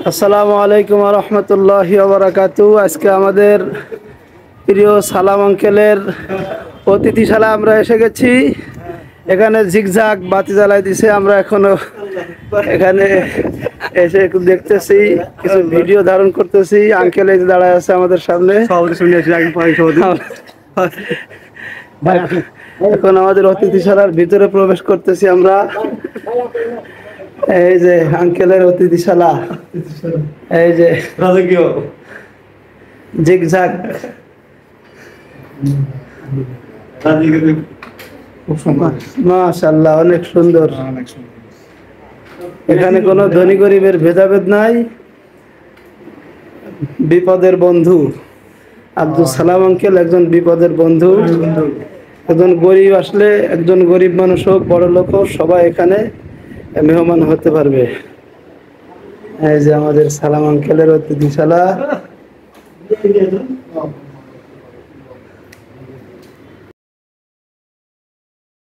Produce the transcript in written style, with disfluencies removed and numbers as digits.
আসসালামু আলাইকুম ওয়া রাহমাতুল্লাহি ওয়া বারাকাতুহু। আজকে আমাদের প্রিয় সালাম আঙ্কেলের অতিথিশালা আমরা এসে গেছি। এখানে ঝিকঝাক বাতি জ্বালাই দিছে। আমরা এখনো এখানে এসে একটু দেখতেছি, কিছু ভিডিও ধারণ করতেছি। আঙ্কেল এই যে দাঁড়ায় আছে আমাদের সামনে। এখন আমাদের অতিথিশালার ভিতরে প্রবেশ করতেছি আমরা। এই যে আঙ্কেলের অতিথিশালা, এই যে ঝিকঝাক। মাশাআল্লাহ, অনেক সুন্দর। এখানে কোনো ধনী গরিবের ভেদাভেদ নাই। বিপদের বন্ধু আব্দুল সালাম আঙ্কেল একজন বিপদের বন্ধু। একজন গরিব আসলে, একজন গরিব মানুষ হোক বড় লোক হোক, সবাই এখানে মেহমান হতে পারবে। এই যে আমাদের সালাম আঙ্কেলের অতিথিশালা।